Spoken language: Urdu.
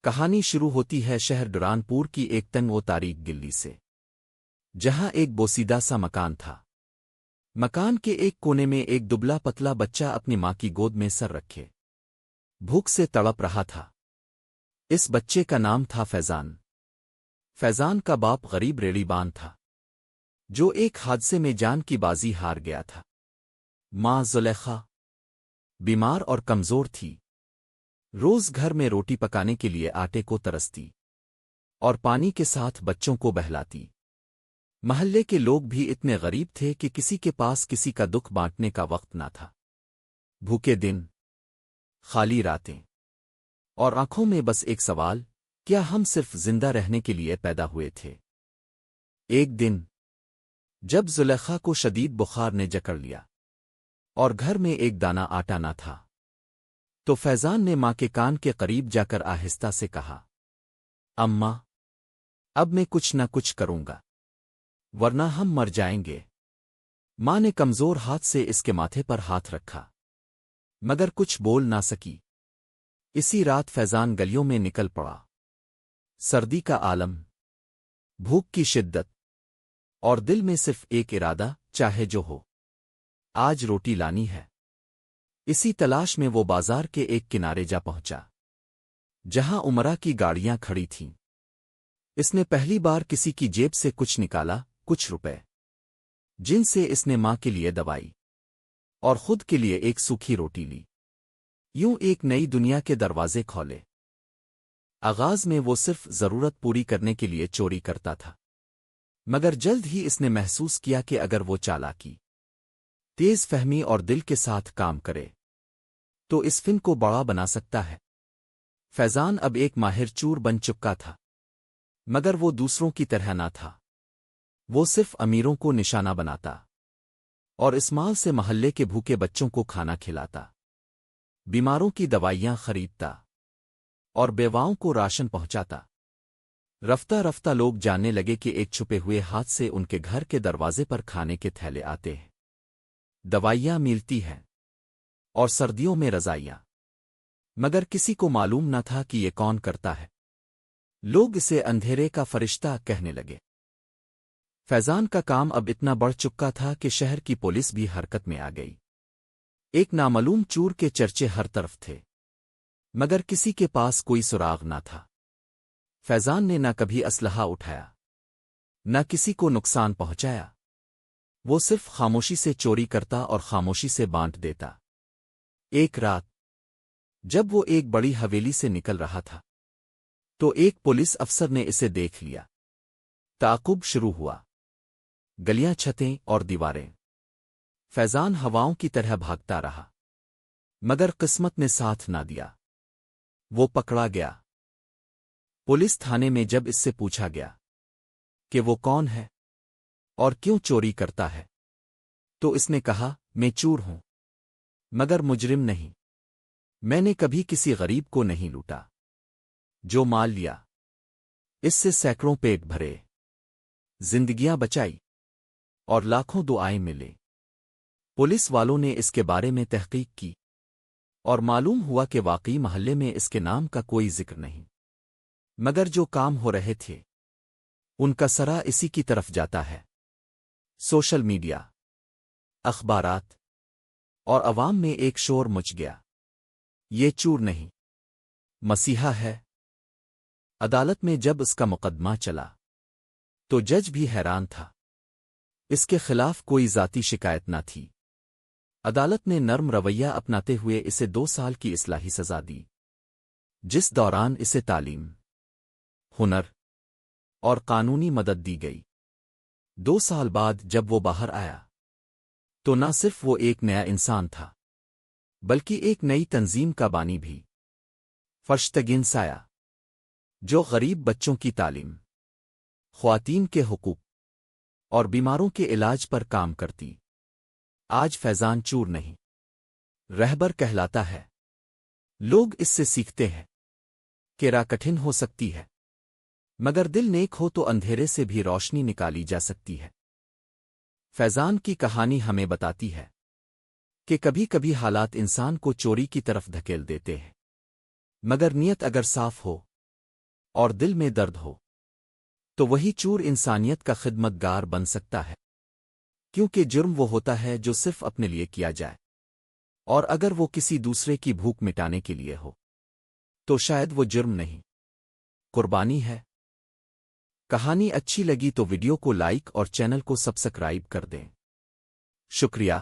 کہانی شروع ہوتی ہے شہر ڈرانپور کی ایک تنگ و تاریک گلی سے، جہاں ایک بوسیدہ سا مکان تھا۔ مکان کے ایک کونے میں ایک دبلا پتلا بچہ اپنی ماں کی گود میں سر رکھے بھوک سے تڑپ رہا تھا۔ اس بچے کا نام تھا فیضان۔ فیضان کا باپ غریب ریڑھی بان تھا، جو ایک حادثے میں جان کی بازی ہار گیا تھا۔ ماں زلیخا بیمار اور کمزور تھی، روز گھر میں روٹی پکانے کے لیے آٹے کو ترستی اور پانی کے ساتھ بچوں کو بہلاتی۔ محلے کے لوگ بھی اتنے غریب تھے کہ کسی کے پاس کسی کا دکھ بانٹنے کا وقت نہ تھا۔ بھوکے دن، خالی راتیں، اور آنکھوں میں بس ایک سوال، کیا ہم صرف زندہ رہنے کے لیے پیدا ہوئے تھے؟ ایک دن جب زلیخا کو شدید بخار نے جکڑ لیا اور گھر میں ایک دانہ آٹا نہ تھا، تو فیضان نے ماں کے کان کے قریب جا کر آہستہ سے کہا، اماں، اب میں کچھ نہ کچھ کروں گا، ورنہ ہم مر جائیں گے۔ ماں نے کمزور ہاتھ سے اس کے ماتھے پر ہاتھ رکھا، مگر کچھ بول نہ سکی۔ اسی رات فیضان گلیوں میں نکل پڑا۔ سردی کا عالم، بھوک کی شدت، اور دل میں صرف ایک ارادہ، چاہے جو ہو، آج روٹی لانی ہے۔ اسی تلاش میں وہ بازار کے ایک کنارے جا پہنچا، جہاں عمرہ کی گاڑیاں کھڑی تھیں۔ اس نے پہلی بار کسی کی جیب سے کچھ نکالا، کچھ روپے، جن سے اس نے ماں کے لیے دوائی اور خود کے لیے ایک سوکھی روٹی لی۔ یوں ایک نئی دنیا کے دروازے کھولے۔ آغاز میں وہ صرف ضرورت پوری کرنے کے لیے چوری کرتا تھا، مگر جلد ہی اس نے محسوس کیا کہ اگر وہ چالاکی، تیز فہمی اور دل کے ساتھ کام کرے تو اس فن کو بڑا بنا سکتا ہے۔ فیضان اب ایک ماہر چور بن چکا تھا، مگر وہ دوسروں کی طرح نہ تھا۔ وہ صرف امیروں کو نشانہ بناتا اور اس مال سے محلے کے بھوکے بچوں کو کھانا کھلاتا، بیماروں کی دوائیاں خریدتا اور بیواؤں کو راشن پہنچاتا۔ رفتہ رفتہ لوگ جاننے لگے کہ ایک چھپے ہوئے ہاتھ سے ان کے گھر کے دروازے پر کھانے کے تھیلے آتے ہیں، دوائیاں ملتی ہیں، اور سردیوں میں رضائیاں، مگر کسی کو معلوم نہ تھا کہ یہ کون کرتا ہے۔ لوگ اسے اندھیرے کا فرشتہ کہنے لگے۔ فیضان کا کام اب اتنا بڑھ چکا تھا کہ شہر کی پولیس بھی حرکت میں آ گئی۔ ایک نامعلوم چور کے چرچے ہر طرف تھے، مگر کسی کے پاس کوئی سراغ نہ تھا۔ فیضان نے نہ کبھی اسلحہ اٹھایا، نہ کسی کو نقصان پہنچایا۔ وہ صرف خاموشی سے چوری کرتا اور خاموشی سے بانٹ دیتا۔ ایک رات جب وہ ایک بڑی حویلی سے نکل رہا تھا، تو ایک پولیس افسر نے اسے دیکھ لیا۔ تعاقب شروع ہوا، گلیاں، چھتیں اور دیواریں۔ فیضان ہواؤں کی طرح بھاگتا رہا، مگر قسمت نے ساتھ نہ دیا۔ وہ پکڑا گیا۔ پولیس تھانے میں جب اس سے پوچھا گیا کہ وہ کون ہے اور کیوں چوری کرتا ہے، تو اس نے کہا، میں چور ہوں، مگر مجرم نہیں۔ میں نے کبھی کسی غریب کو نہیں لوٹا۔ جو مال لیا، اس سے سینکڑوں پیٹ بھرے، زندگیاں بچائی، اور لاکھوں دعائیں ملے۔ پولیس والوں نے اس کے بارے میں تحقیق کی، اور معلوم ہوا کہ واقعی محلے میں اس کے نام کا کوئی ذکر نہیں، مگر جو کام ہو رہے تھے ان کا سرا اسی کی طرف جاتا ہے۔ سوشل میڈیا، اخبارات اور عوام میں ایک شور مچ گیا، یہ چور نہیں، مسیحا ہے۔ عدالت میں جب اس کا مقدمہ چلا تو جج بھی حیران تھا۔ اس کے خلاف کوئی ذاتی شکایت نہ تھی۔ عدالت نے نرم رویہ اپناتے ہوئے اسے 2 سال کی اصلاحی سزا دی، جس دوران اسے تعلیم، ہنر اور قانونی مدد دی گئی۔ 2 سال بعد جب وہ باہر آیا تو نہ صرف وہ ایک نیا انسان تھا، بلکہ ایک نئی تنظیم کا بانی بھی، فرشتگین سایہ، جو غریب بچوں کی تعلیم، خواتین کے حقوق اور بیماروں کے علاج پر کام کرتی۔ آج فیضان چور نہیں، رہبر کہلاتا ہے۔ لوگ اس سے سیکھتے ہیں کہ راہ کٹھن ہو سکتی ہے، مگر دل نیک ہو تو اندھیرے سے بھی روشنی نکالی جا سکتی ہے۔ فیضان کی کہانی ہمیں بتاتی ہے کہ کبھی کبھی حالات انسان کو چوری کی طرف دھکیل دیتے ہیں، مگر نیت اگر صاف ہو اور دل میں درد ہو تو وہی چور انسانیت کا خدمت گار بن سکتا ہے، کیونکہ جرم وہ ہوتا ہے جو صرف اپنے لیے کیا جائے، اور اگر وہ کسی دوسرے کی بھوک مٹانے کے لیے ہو تو شاید وہ جرم نہیں، قربانی ہے۔ کہانی اچھی لگی تو ویڈیو کو لائک اور چینل کو سبسکرائب کر دیں۔ شکریہ۔